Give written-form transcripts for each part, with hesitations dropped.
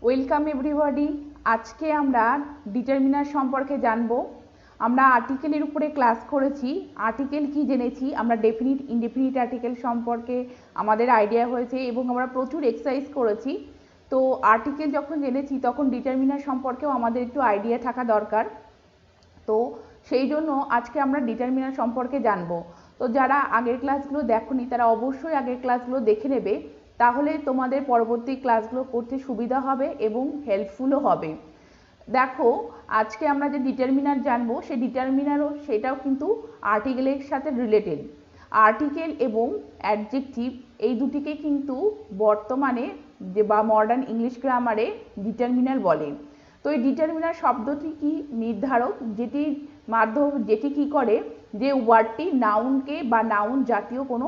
Welcome everybody. আজকে আমরা determiner সম্পর্কে জানব। আমরা আর্টিকেলের উপরে ক্লাস করেছি। আর্টিকেল কি জেনেছি, আমরা ডেফিনিট ইনডেফিনিট আর্টিকেল সম্পর্কে আমাদের আইডিয়া হয়েছে এবং আমরা প্রচুর এক্সারসাইজ করেছি। তো আর্টিকেল যখন জেনেছি তখন ডিটারমিনার সম্পর্কেও আমাদের একটু আইডিয়া থাকা দরকার। তো সেই জন্য আজকে আমরা ডিটারমিনার সম্পর্কে জানব। তো যারা আগের ক্লাসগুলো দেখোনি তারা অবশ্যই আগের ক্লাসগুলো দেখে নেবে, তাহলে তোমাদের পরবর্তী ক্লাসগুলো করতে সুবিধা হবে এবং হেল্পফুলও হবে। দেখো, আজকে আমরা যে ডিটারমিনার জানবো সেই ডিটারমিনারও সেটাও কিন্তু আর্টিকেলের সাথে রিলেটেড। আর্টিকেল এবং অ্যাডজেক্টিভ এই দুটিকে কিন্তু বর্তমানে যে বা মডার্ন ইংলিশ গ্রামারে ডিটারমিনার বলে। তো এই ডিটারমিনার শব্দটি কি নির্ধারক, যেটি কি করে যে ওয়ার্ডটি নাউনকে বা নাউন জাতীয় কোনো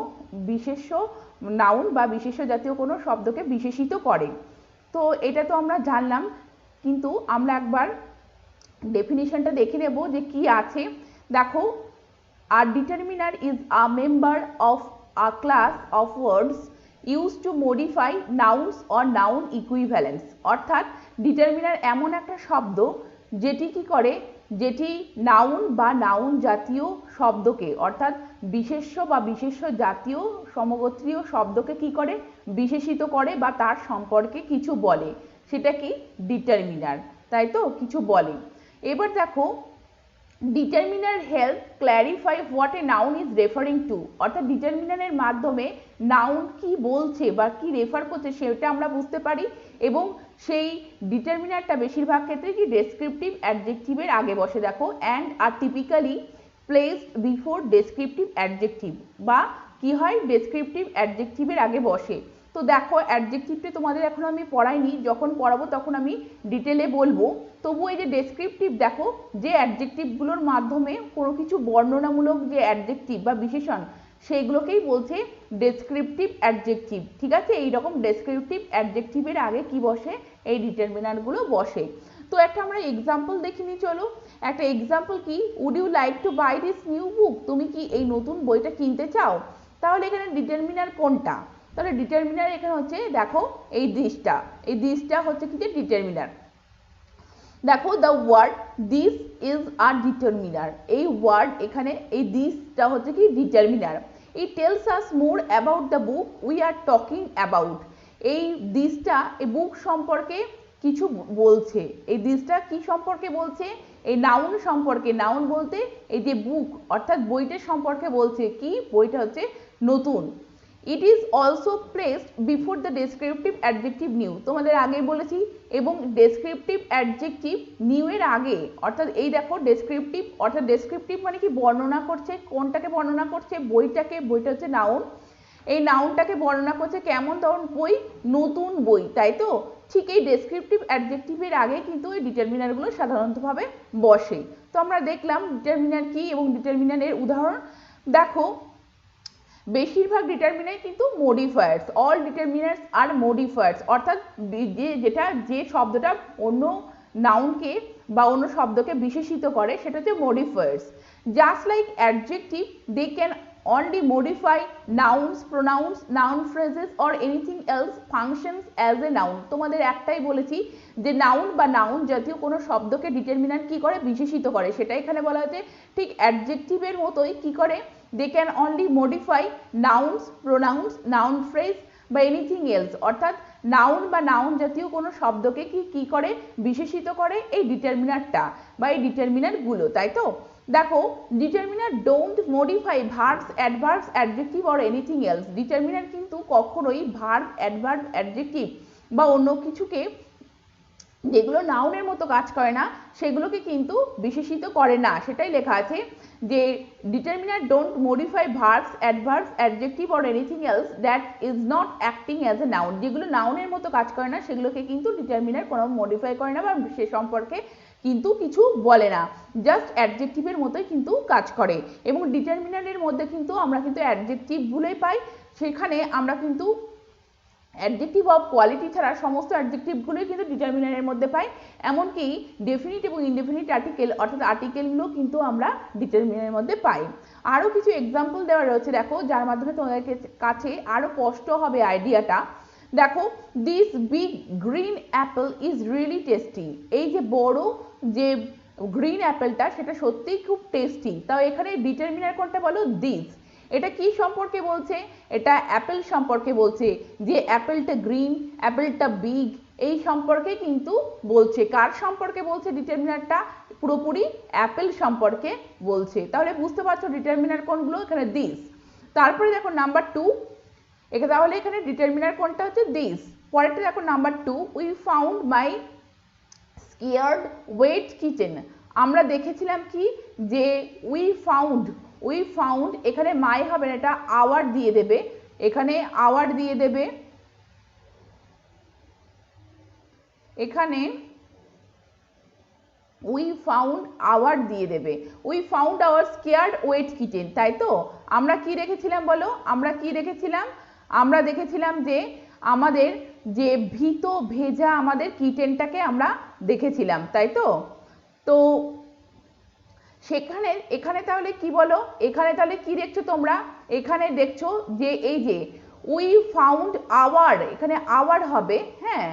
বিশেষ্য নাউন বা বিশেষ্য জাতীয় কোনো শব্দকে বিশেষিত করে। তো এটা তো আমরা জানলাম, কিন্তু আমরা একবার ডেফিনিশনটা দেখে নেব যে কি আছে। দেখো, a determiner is a member of a class of words used to modify nouns or noun equivalents। অর্থাৎ ডিটারমিনার এমন একটা শব্দ যেটি কি করে, যেটি নাউন বা নাউন জাতীয় শব্দকে অর্থাৎ বিশেষ্য বা বিশেষ্য জাতীয় সমগোত্রীয় শব্দকে কি করে, বিশেষিত করে বা তার সম্পর্কে কিছু বলে, সেটা কি ডিটারমিনার, তাই তো কিছু বলে। এবার দেখো, determiner help clarify what a noun is referring two. অর্থাৎ ডিটারমিনারের মাধ্যমে নাউন কি বলছে বা কি রেফার করছে সেটা আমরা বুঝতে পারি, এবং সেই ডিটারমিনারটা বেশিরভাগ ক্ষেত্রে কি ডেসক্রিপটিভ অ্যাডজেক্টিভের আগে বসে। দেখো, and R typically placed before descriptive adjective, বা কি হয় ডেসক্রিপটিভ অ্যাডজেক্টিভের আগে বসে। তো দেখো, অ্যাডজেক্টিভটা তোমাদের এখন আমি পড়াইনি, যখন পড়াবো তখন আমি ডিটেলে বলবো। তবু এই যে ডেসক্রিপটিভ, দেখো যে অ্যাডজেক্টিভগুলোর মাধ্যমে কোনো কিছু বর্ণনামূলক যে অ্যাডজেক্টিভ বা বিশেষণ সেইগুলোকেই বলছে ডেসক্রিপটিভ অ্যাডজেক্টিভ। ঠিক আছে, এইরকম ডেসক্রিপটিভ অ্যাডজেক্টিভের আগে কি বসে, এই ডিটারমিনারগুলো বসে। তো একটা আমরা এক্সাম্পল দেখিনি, চলো একটা এক্সাম্পল কি, would you like to buy this new book. তুমি কি এই নতুন বইটা কিনতে চাও? তাহলে এখানে ডিটারমিনার কোনটা? তাহলে ডিটারমিনার এখানে হচ্ছে, দেখো এই দিসটা হচ্ছে কি যে ডিটারমিনার। দেখো, the word this is a determiner, এই ওয়ার্ড এখানে এই দিসটা হচ্ছে কি determiner. It tells us more about the book we are talking about. এই দিসটা এই বুক সম্পর্কে কিছু বলছে। এই দিসটা কি সম্পর্কে বলছে? এই নাউন সম্পর্কে। নাউন বলতে এই যে বুক অর্থাৎ বইটার সম্পর্কে বলছে। কি বইটা হচ্ছে নতুন। It is also placed before the descriptive adjective new, তোমাদের আগেই বলেছি, এবং ডেসক্রিপটিভ অ্যাডজেক্টিভ নিউ এর আগে। অর্থাৎ এই দেখো ডেসক্রিপটিভ, অর্থাৎ ডেসক্রিপটিভ মানে কি বর্ণনা করছে, কোনটাকে বর্ণনা করছে, বইটাকে। বইটা হচ্ছে নাউন, এই নাউনটাকে বর্ণনা করছে কেমন ধরুন বই, নতুন বই, তাই তো। ঠিক এই ডেসক্রিপটিভ অ্যাডজেক্টিভের আগে কিন্তু এই ডিটারমিনারগুলো সাধারণতভাবে বসে। তো আমরা দেখলাম ডিটারমিনার কি এবং ডিটারমিনারের উদাহরণ। দেখো, বেশিরভাগ ডিটারমিনার কিন্তু মডিফায়ার্স, অল ডিটারমিনার্স আর মডিফায়ার্স, অর্থাৎ যে শব্দটা অন্য নাউনকে বা অন্য শব্দকে বিশেষিত করে সেটা হচ্ছে modifiers. Just like adjective, they can only modify nouns, pronouns, noun phrases or anything else functions as a noun। তোমাদের একটাই বলেছি যে নাউন বা নাউন জাতীয় কোনো শব্দকে ডিটারমিনার কি করে, বিশেষিত করে, সেটা এখানে বলা হয়েছে। ঠিক অ্যাডজেক্টিভের মতোই কি করে, they can only modify nouns, pronouns, noun phrase বা anything else। অর্থাৎ নাউন বা নাউন জাতীয় কোনো শব্দকে কি করে, বিশেষিত করে এই ডিটারমিনারটা বা এই ডিটারমিনারগুলো, তাই তো। দেখো, determiner don't modify verbs, adverbs, adjective or anything else. Determiner কিন্তু কখনোই ভার্ব, অ্যাডভার্ব, অ্যাডজেক্টিভ বা অন্য কিছুকে যেগুলো নাউনের মতো কাজ করে না সেগুলোকে কিন্তু বিশেষিত করে না। সেটাই লেখা আছে যে determiner don't modify verbs, adverbs, adjective or anything else that is not acting as a noun. যেগুলো নাউনের মতো কাজ করে না সেগুলোকে কিন্তু ডিটারমিনার কোনো মডিফাই করে না বা সে সম্পর্কে কিন্তু কিছু বলে না, জাস্ট অ্যাডজেক্টিভের মতোই কিন্তু কাজ করে। এবং ডিটারমিনারের মধ্যে কিন্তু আমরা কিন্তু অ্যাডজেক্টিভগুলোই পাই, সেখানে আমরা কিন্তু অ্যাডজেক্টিভ অফ কোয়ালিটি ছাড়া সমস্ত অ্যাডজেক্টিভগুলোই কিন্তু ডিটারমিনারের মধ্যে পাই। এমনকি ডেফিনিট এবং ইনডেফিনিট আর্টিকেল অর্থাৎ আর্টিকেলগুলো কিন্তু আমরা ডিটারমিনারের মধ্যে পাই। আরও কিছু এক্সাম্পল দেওয়া রয়েছে, দেখো, যার মাধ্যমে তোমাদের কাছে আরও স্পষ্ট হবে আইডিয়াটা। দেখো this big green Apple is really tasty, এই যে বড় যে গ্রিন অ্যাপেলটা সেটা সত্যিই খুব টেস্টি। তাও এখানে ডিটারমিনার কোনটা বলো, দিস। এটা কি সম্পর্কে বলছে, এটা অ্যাপেল সম্পর্কে বলছে, যে অ্যাপেলটা গ্রিন, অ্যাপেলটা বিগ, এই সম্পর্কে কিন্তু বলছে। কার সম্পর্কে বলছে ডিটারমিনারটা, পুরোপুরি অ্যাপেল সম্পর্কে বলছে। তাহলে বুঝতে পারছো ডিটারমিনার কোনগুলো, এখানে দিস। তারপরে দেখো নাম্বার 2, তাহলে এখানে ডিটারমিনার কোনটা হচ্ছে দিস। পরেরটা দেখো number 2, we found my scared wet kitchen. আমরা দেখেছিলাম কি, যে উই ফাউন্ড এখানে মাই হবে না, এটা আওয়ার দিয়ে দেবে, এখানে আওয়ার দিয়ে দেবে, এখানে উই ফাউন্ড আওয়ার দিয়ে দেবে, we found our scared wet kitchen, তাই তো। আমরা কি দেখেছিলাম বলো, আমরা কি দেখেছিলাম, আমরা দেখেছিলাম যে আমাদের যে ভীত ভেজা আমাদের কিচেনটাকে আমরা দেখেছিলাম, তাই তো। তো সেখানে এখানে তাহলে কি বলো, এখানে তাহলে কি দেখছো তোমরা, এখানে দেখছো যে এই যে উই ফাউন্ড আওয়ার, এখানে আওয়ার হবে, হ্যাঁ,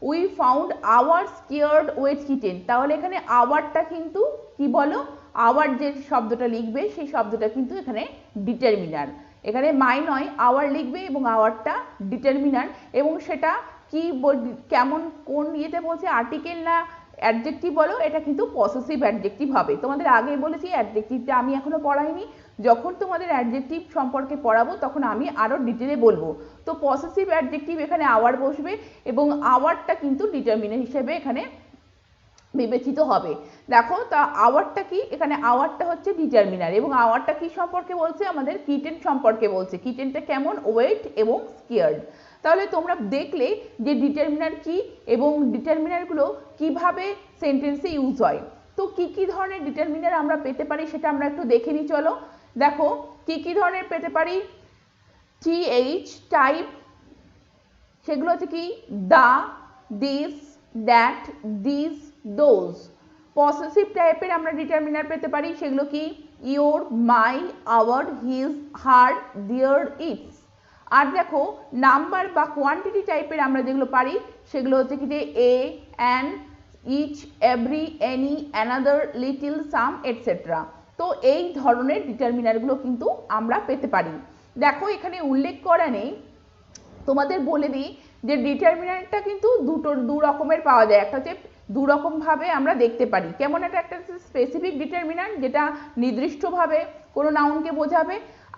we found our scared wet kitchen. তাহলে এখানে আওয়ারটা কিন্তু কি বলো, আওয়ার যে শব্দটা লিখবে সেই শব্দটা কিন্তু এখানে ডিটারমিনার, এখানে মাই নয় আওয়ার লিখবে এবং আওয়ারটা ডিটারমিনার। এবং সেটা কি কেমন কোন ইয়েতে বলছে, আর্টিকেল না অ্যাডজেক্টিভ বলো, এটা কিন্তু পসেসিভ অ্যাডজেক্টিভ হবে। তোমাদের আগে বলেছি অ্যাডজেক্টিভটা আমি এখনো পড়াইনি, যখন তোমাদের অ্যাডজেক্টিভ সম্পর্কে পড়াবো তখন আমি আরো ডিটেলে বলবো। তো পসেসিভ অ্যাডজেক্টিভ এখানে আওয়ার বসবে এবং আওয়ারটা কিন্তু ডিটারমিনার হিসেবে এখানে বিবেচিত হবে। দেখো তা আওয়ারটা কি, এখানে আওয়ারটা হচ্ছে ডিটারমিনার এবং আওয়ারটা কি সম্পর্কে বলছে, আমাদের কিচেন সম্পর্কে বলছে, কিচেনটা কেমন, ওয়েট এবং স্কেয়ার্ড। তাহলে তোমরা দেখলে যে ডিটারমিনার কি এবং ডিটারমিনারগুলো কিভাবে সেন্টেন্সে ইউজ হয়। তো কি কি ধরনের ডিটারমিনার আমরা পেতে পারি সেটা আমরা একটু দেখে নিই, চলো। দেখো কি কি ধরনের পেতে পারি, টিএইচ টাইপ, সেগুলো হচ্ছে কি the, this, that, this, those. Possessive টাইপের আমরা ডিটারমিনার পেতে পারি, সেগুলো কি your, my, our, his, her, their, its. আর দেখো নাম্বার বা কোয়ান্টিটি টাইপের আমরা যেগুলো পারি সেগুলো হচ্ছে কি যে a, an, each, every, any, another, little, some, etcetera. তো এই ধরনের ডিটারমিনারগুলো কিন্তু আমরা পেতে পারি। দেখো এখানে উল্লেখ করা নেই, তোমাদের বলে দিই যে ডিটারমিনারটা কিন্তু দু রকমের পাওয়া যায়। একটা হচ্ছে দু রকম ভাবে আমরা দেখতে পারি, কেমন একটা স্পেসিফিক ডিটারমিনার যেটা নির্দিষ্টভাবে কোনো নাউনকে বোঝাবে,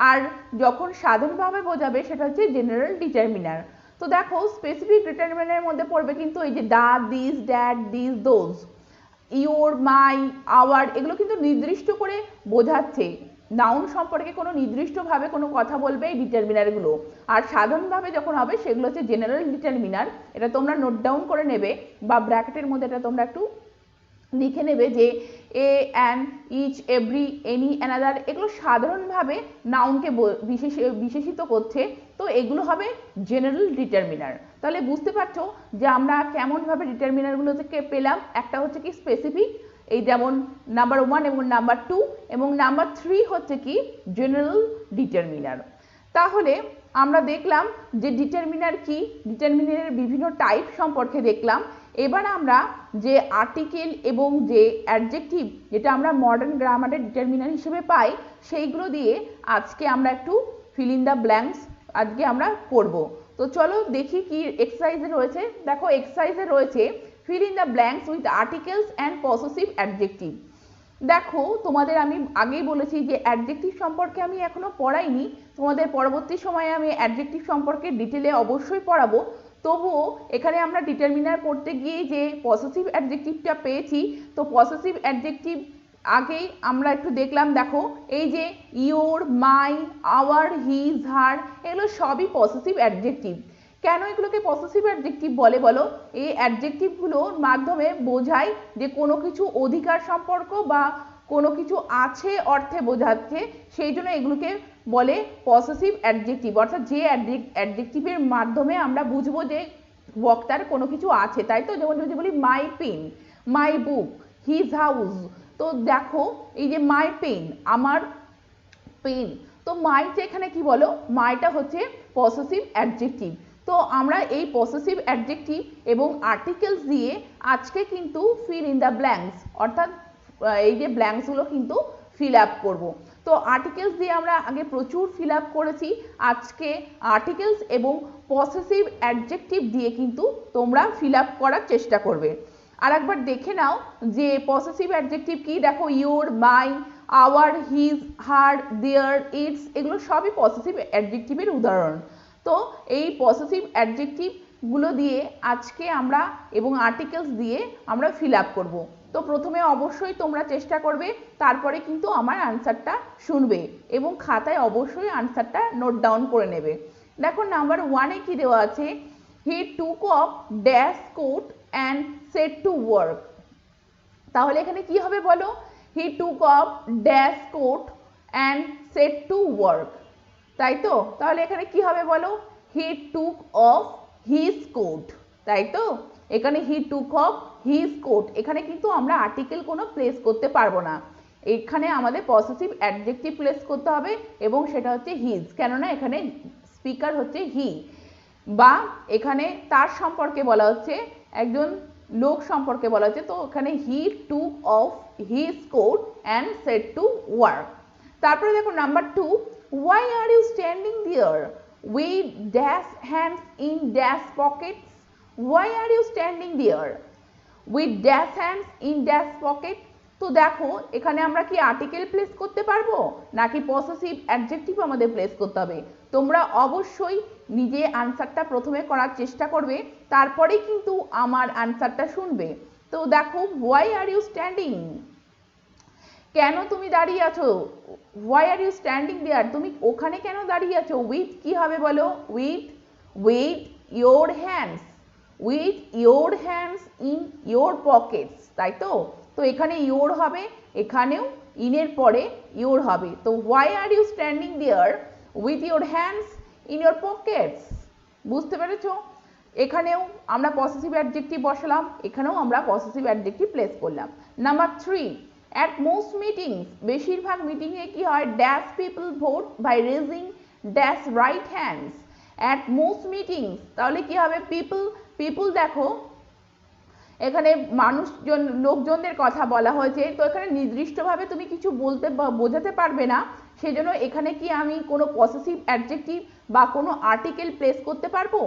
আর যখন সাধারণভাবে বোঝাবে সেটা হচ্ছে জেনারেল ডিটারমিনার। তো দেখো স্পেসিফিক ডিটারমিনারের মধ্যে পড়বে কিন্তু এই যে the, this, that, this, those, your, my, our, এগুলো কিন্তু নির্দিষ্ট করে বোঝাচ্ছে, নাউন সম্পর্কে কোনো নির্দিষ্টভাবে কোনো কথা বলবে এই ডিটারমিনারগুলো। আর সাধারণভাবে যখন হবে সেগুলো হচ্ছে জেনারেল ডিটারমিনার। এটা তোমরা নোট ডাউন করে নেবে বা ব্র্যাকেটের মধ্যে এটা তোমরা একটু লিখে নেবে যে a, an, each, every, any, another, এগুলো সাধারণভাবে নাউনকে বিশেষিত করছে। তো এগুলো হবে জেনারেল ডিটারমিনার। তাহলে বুঝতে পারছো যে আমরা কেমনভাবে ডিটারমিনারগুলো থেকে পেলাম, একটা হচ্ছে কি স্পেসিফিক, এই যেমন নাম্বার 1 এবং নাম্বার 2, এবং নাম্বার 3 হচ্ছে কি জেনারেল ডিটারমিনার। তাহলে আমরা দেখলাম যে ডিটারমিনার কি, ডিটারমিনারের বিভিন্ন টাইপ সম্পর্কে দেখলাম। এবার আমরা যে আর্টিকেল এবং যে অ্যাডজেক্টিভ যেটা আমরা মডার্ন গ্রামারের ডিটারমিনার হিসেবে পাই সেইগুলো দিয়ে আজকে আমরা একটু ফিল ইন দ্য ব্ল্যাঙ্কস আজকে আমরা করব। তো চলো দেখি কি এক্সারসাইজে রয়েছে। দেখো এক্সারসাইজে রয়েছে fill in the blanks with articles and possessive adjective। দেখো তোমাদের আমি আগেই বলেছি যে অ্যাডজেক্টিভ সম্পর্কে আমি এখনো পড়াইনি, তোমাদের পরবর্তী সময়ে আমি অ্যাডজেক্টিভ সম্পর্কে ডিটেলে অবশ্যই পড়াবো। তবুও এখানে আমরা ডিটারমিনার পড়তে গিয়ে যে পসেসিভ অ্যাডজেক্টিভটা পেয়েছি, তো পসেসিভ অ্যাডজেক্টিভ আগেই আমরা একটু দেখলাম। দেখো এই যে ইওর, মাই, আওয়ার, হিজ, হার, এগুলো সবই পসেসিভ অ্যাডজেক্টিভ। কেন এগুলোকে পসেসিভ অ্যাডজেক্টিভ বলে বলো, এই অ্যাডজেক্টিভগুলোর মাধ্যমে বোঝায় যে কোনো কিছু অধিকার সম্পর্ক বা কোনো কিছু আছে অর্থে বোঝাচ্ছে, সেই জন্য এগুলোকে বলে পসেসিভ অ্যাডজেক্টিভ। অর্থাৎ যে অ্যাডজেক্টিভের মাধ্যমে আমরা বুঝবো যে বক্তার কোনো কিছু আছে, তাই তো। যেমন যদি বলি my pen, my book, his house, তো দেখো এই যে মাই পেন, আমার পেন, তো মাইটা এখানে কি বলো, মাইটা হচ্ছে পসেসিভ অ্যাডজেক্টিভ। তো আমরা এই পসেসিভ অ্যাডজেক্টিভ এবং আর্টিকেলস দিয়ে আজকে কিন্তু ফিল ইন দ্য ব্ল্যাঙ্কস অর্থাৎ এই যে ব্ল্যাঙ্কসগুলো কিন্তু ফিল আপ করবো। তো আর্টিকেলস দিয়ে আমরা আগে প্রচুর ফিল আপ করেছি, আজকে আর্টিকেলস এবং পসেসিভ অ্যাডজেক্টিভ দিয়ে কিন্তু তোমরা ফিল আপ করার চেষ্টা করবে। আর একবার দেখে নাও যে পসেসিভ অ্যাডজেক্টিভ কি, দেখো your, my, our, his, her, their, its এগুলো সবই পসেসিভ অ্যাডজেক্টিভের উদাহরণ। তো এই পসেসিভ অ্যাডজেক্টিভগুলো দিয়ে আজকে আমরা এবং আর্টিকেলস দিয়ে আমরা ফিল আপ করবো। তো প্রথমে অবশ্যই তোমরা চেষ্টা করবে, তারপরে কিন্তু আমার আনসারটা শুনবে এবং খাতায় অবশ্যই আনসারটা নোট ডাউন করে নেবে। দেখো নাম্বার 1-এ কি দেওয়া আছে, he took off dash coat and set to work. তাহলে এখানে কি হবে বলো, he took off dash coat and set to work, তাই তো? তাহলে এখানে কি হবে বলো, he took off his coat, তাই তো? এখানে he took off his coat, এখানে কিন্তু আমরা আর্টিকেল কোনো প্লেস করতে পারবো না, এখানে আমাদের পসেসিভ অ্যাডজেক্টিভ প্লেস করতে হবে এবং সেটা হচ্ছে হিজ, কেননা এখানে স্পিকার হচ্ছে হি, বা এখানে তার সম্পর্কে বলা হচ্ছে, একজন লোক সম্পর্কে বলা হচ্ছে। তো এখানে he took off his coat and set to work. তারপরে দেখো number 2, why are you standing there with dash hands in dash pockets? Why are you standing there with dash hands in dash pocket? তো দেখো এখানে আমরা কি article place করতে পারবো নাকি পসেসিভ অ্যাডজেক্টিভ আমাদের প্লেস করতে হবে? তোমরা অবশ্যই নিজে আনসারটা প্রথমে করার চেষ্টা করবে, তারপরেই কিন্তু আমার আনসারটা শুনবে। তো দেখো why are you standing, কেন তুমি দাঁড়িয়ে আছো? why are you standing there, তুমি ওখানে কেন দাঁড়িয়ে আছো? with কি হবে বলো, with your hands, with your hands in your pockets, তাই তো? তো এখানে your হবে, এখানেও in এর পরে your হবে। তো why are you standing there with your hands in your pockets? বুঝতে পেরেছো? এখানেও আমরা পসেসিভ অ্যাডজেক্টিভ বসালাম, এখানেও আমরা পসেসিভ অ্যাডজেক্টিভ প্লেস করলাম। নাম্বার 3, at most meetings, বেশিরভাগ মিটিংয়ে কি হয়, dash people vote by raising dash right hands. at most meetings তাহলে কি হবে, পিপল দেখো এখানে মানুষজন লোকজনদের কথা বলা হয়েছে, তো এখানে নির্দিষ্টভাবে তুমি কিছু বলতে বা বোঝাতে পারবে না, সেজন্য এখানে কি আমি কোনো পসেসিভ অ্যাডজেক্টিভ বা কোনো আর্টিকেল প্লেস করতে পারবো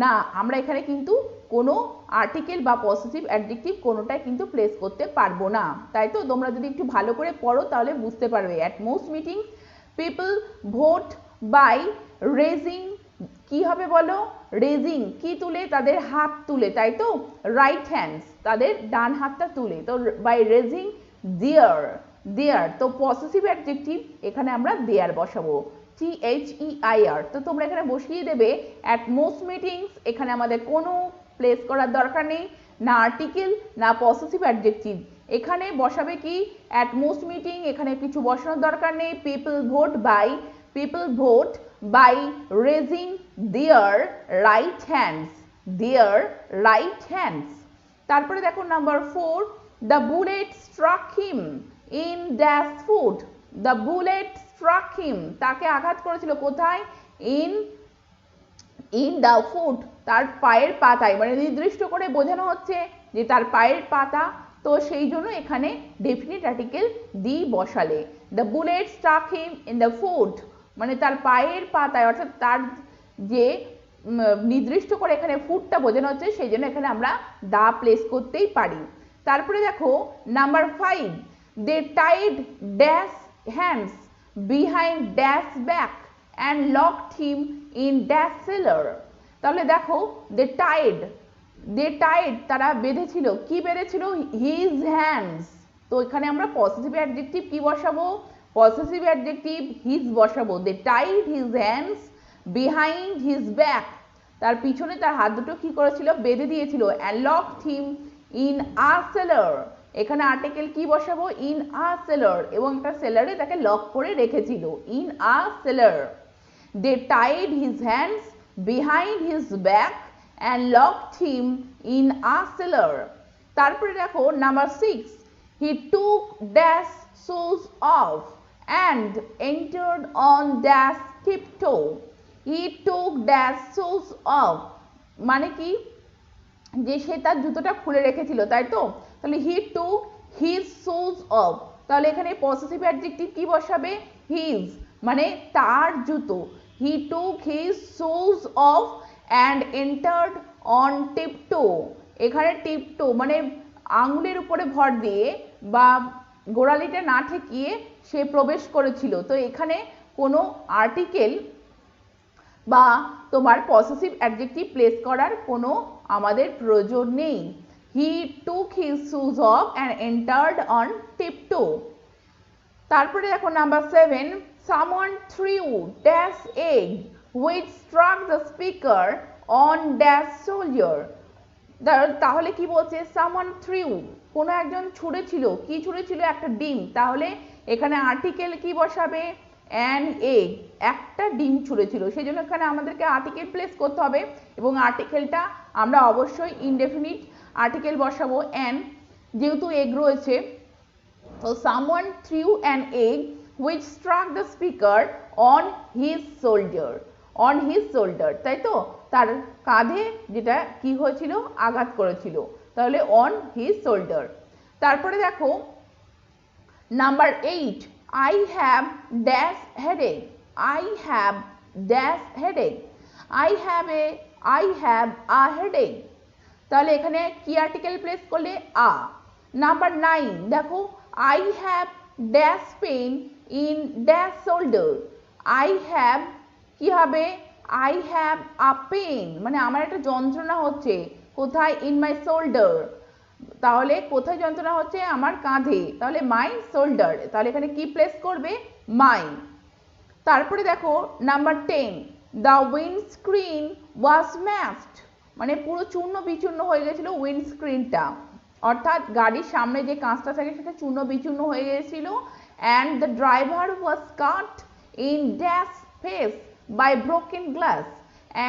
না, আমরা এখানে কিন্তু কোনো আর্টিকেল বা পসেসিভ অ্যাডজেক্টিভ কোনোটাই কিন্তু প্লেস করতে পারবো না, তাই তো? তোমরা যদি একটু ভালো করে পড়ো তাহলে বুঝতে পারবে। at most meetings people vote by raising, কি হবে বলো, রেজিং কি তুলে, তাদের হাত তুলে, তাই তো? রাইট হ্যান্ডস তাদের ডান হাতটা তুলে, তো বাই রেজিং দেয়ার, তো পসেসিভ অ্যাডজেক্টিভ এখানে আমরা দেয়ার বসাবো, THEIR। তো তোমরা এখানে বসিয়ে দেবে at most meetings, এখানে আমাদের কোনো প্লেস করার দরকার নেই, না আর্টিকেল না পসেসিভ অ্যাডজেক্টিভ, এখানে বসাবে কি at most meeting, এখানে কিছু বসানোর দরকার নেই, people vote by raising their right hands, তারপরে দেখো number 4, the bullet struck him in dash foot, the bullet struck him, তাকে আঘাত করেছিল কোথায়, in the foot, তার পায়ের পাতায়, মানে নির্দিষ্ট করে বোঝানো হচ্ছে যে তার পায়ের পাতা, তো সেই জন্য এখানে ডেফিনিট আর্টিকেল দি বসালে, the bullet struck him in the foot, মানে তার পায়ের পাতায়, অর্থাৎ তার যে নির্দিষ্ট করে এখানে ফুটটা বোঝানো হচ্ছে, সেই জন্য এখানে আমরা দা প্লেস করতেই পারি। তারপরে দেখো number 5, they tied dash hands behind dash back and locked him in dash cellar। তাহলে দেখো they tied তারা বেঁধেছিল, কি বেঁধেছিল, his hands, তো এখানে আমরা পসেসিভ অ্যাডজেক্টিভ কি বসাবো, পসেসিভ অ্যাডজেক্টিভ হিজ বসাবো, they tied his hands behind his back, তার পিছনে তার হাত দুটো কি করেছিল, বেঁধে দিয়েছিল, and locked him in a cellar, এখানে আর্টিকেল কি বসাবো, in a cellar, এবং একটা সেলারে তাকে লক করে রেখেছিল, in a cellar, they tied his hands behind his back and locked him in a cellar। তারপরে দেখো number 6, he took dash shoes off and entered on dash tiptoe, he took dash shoes of, মানে কি যে সে তার জুতোটা খুলে রেখেছিল, তাই তো? তাহলে হি টুক হিজ শুজ অফ, তাহলে এখানে পসেসিভ অ্যাডজেক্টিভ কি বসাবে? হিজ, মানে তার জুতো। He took his shoes off and entered on tiptoe, এখানে টিপটো মানে আঙুলের উপরে ভর দিয়ে বা গোড়ালিটা না ঠেকিয়ে সে প্রবেশ করেছিল। তো এখানে কোনো আর্টিকেল বা তোমার পসেসিভ অ্যাডজেক্টিভ প্লেস করার কোনো আমাদের প্রয়োজন নেই। He took his shoes off and entered on tiptoe. তারপরে দেখো number 7, someone threw dash egg which struck the speaker on dash soldier, তাহলে কি বলছে? someone threw, কোনো একজন ছুঁড়েছিল, কি ছুঁড়েছিল? একটা ডিম। তাহলে এখানে আর্টিকেল কি বসাবে? অ্যান এগ, একটা ডিম ছুঁড়েছিল, সেই জন্য এখানে আমাদেরকে আর্টিকেল প্লেস করতে হবে এবং আর্টিকেলটা আমরা অবশ্যই ইনডেফিনিট আর্টিকেল বসাবো অ্যান, যেহেতু এগ রয়েছে। তো someone threw an egg which struck the speaker on his shoulder, on his shoulder, তাই তো? তার কাঁধে যেটা কি হয়েছিল? আঘাত করেছিল, তাহলে on his shoulder। তারপরে দেখো number 8, I have dash headache, I have dash headache, I have a headache, তাহলে এখানে কি আর্টিকেল প্লেস করলে? আ। নাম্বার 9 দেখো, I have dash pain in dash shoulder, I have কি হবে? I have a pain, মানে আমার একটা যন্ত্রণা হচ্ছে, কোথায়? in my shoulder, তাহলে কোথায় যন্ত্রণা হচ্ছে? আমার কাঁধে, তাহলে my shoulder, তাহলে এখানে কি প্লেস করবে? my। তারপরে দেখো number 10, the windscreen was smashed, মানে পুরো চূর্ণ বিচূর্ণ হয়ে গেছিল উইন্ডস্ক্রিনটা, অর্থাৎ গাড়ির সামনে যে কাঁচটা থাকে সেটা চূর্ণ বিচূর্ণ হয়ে গেছিল। and the driver was cut in dash face by broken glass,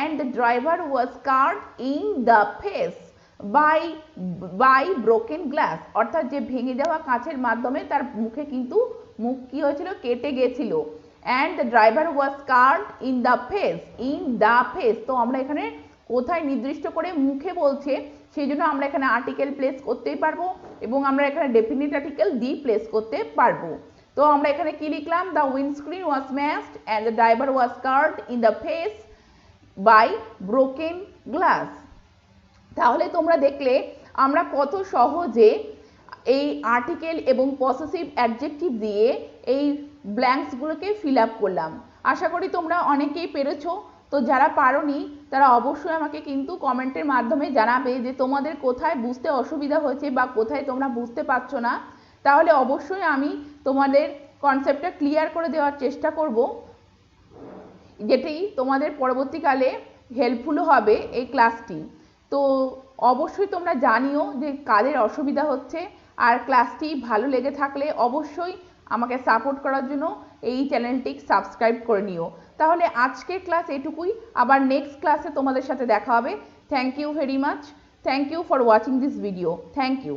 and the driver was cut in the face by broken glass, অর্থাৎ যে ভেঙে যাওয়া কাঁচের মাধ্যমে তার মুখে কিন্তু মুখ কি হয়েছিল? কেটে গেছিল। and the driver was cut in the face, তো আমরা এখানে কোথায় নির্দিষ্ট করে মুখে বলছে, সেই জন্য আমরা এখানে আর্টিকেল প্লেস করতেই পারবো এবং আমরা এখানে ডেফিনিট আর্টিকেল দি প্লেস করতে পারবো। তো আমরা এখানে কি লিখলাম? the windscreen was smashed and the driver was cut in the face by broken glass। তাহলে তোমরা দেখলে আমরা কত সহজে এই আর্টিকেল এবং পসেসিভ অ্যাডজেক্টিভ দিয়ে এই ব্ল্যাঙ্কসগুলোকে ফিল আপ করলাম। আশা করি তোমরা অনেকেই পেরেছো। তো যারা পারোনি তারা অবশ্যই আমাকে কিন্তু কমেন্টের মাধ্যমে জানাবে যে তোমাদের কোথায় বুঝতে অসুবিধা হয়েছে বা কোথায় তোমরা বুঝতে পারছো না, তাহলে অবশ্যই আমি তোমাদের কনসেপ্টটা ক্লিয়ার করে দেওয়ার চেষ্টা করব, যেটি তোমাদের পরবর্তীকালে হেল্পফুল হবে এই ক্লাসটি। তো অবশ্যই তোমরা জানিও যে কাদের অসুবিধা হচ্ছে, আর ক্লাসটি ভালো লেগে থাকলে অবশ্যই আমাকে সাপোর্ট করার জন্য এই চ্যানেলটি সাবস্ক্রাইব করে নিও। তাহলে আজকের ক্লাস এটুকুই, আবার নেক্সট ক্লাসে তোমাদের সাথে দেখা হবে। Thank you very much, thank you for watching this video, thank you.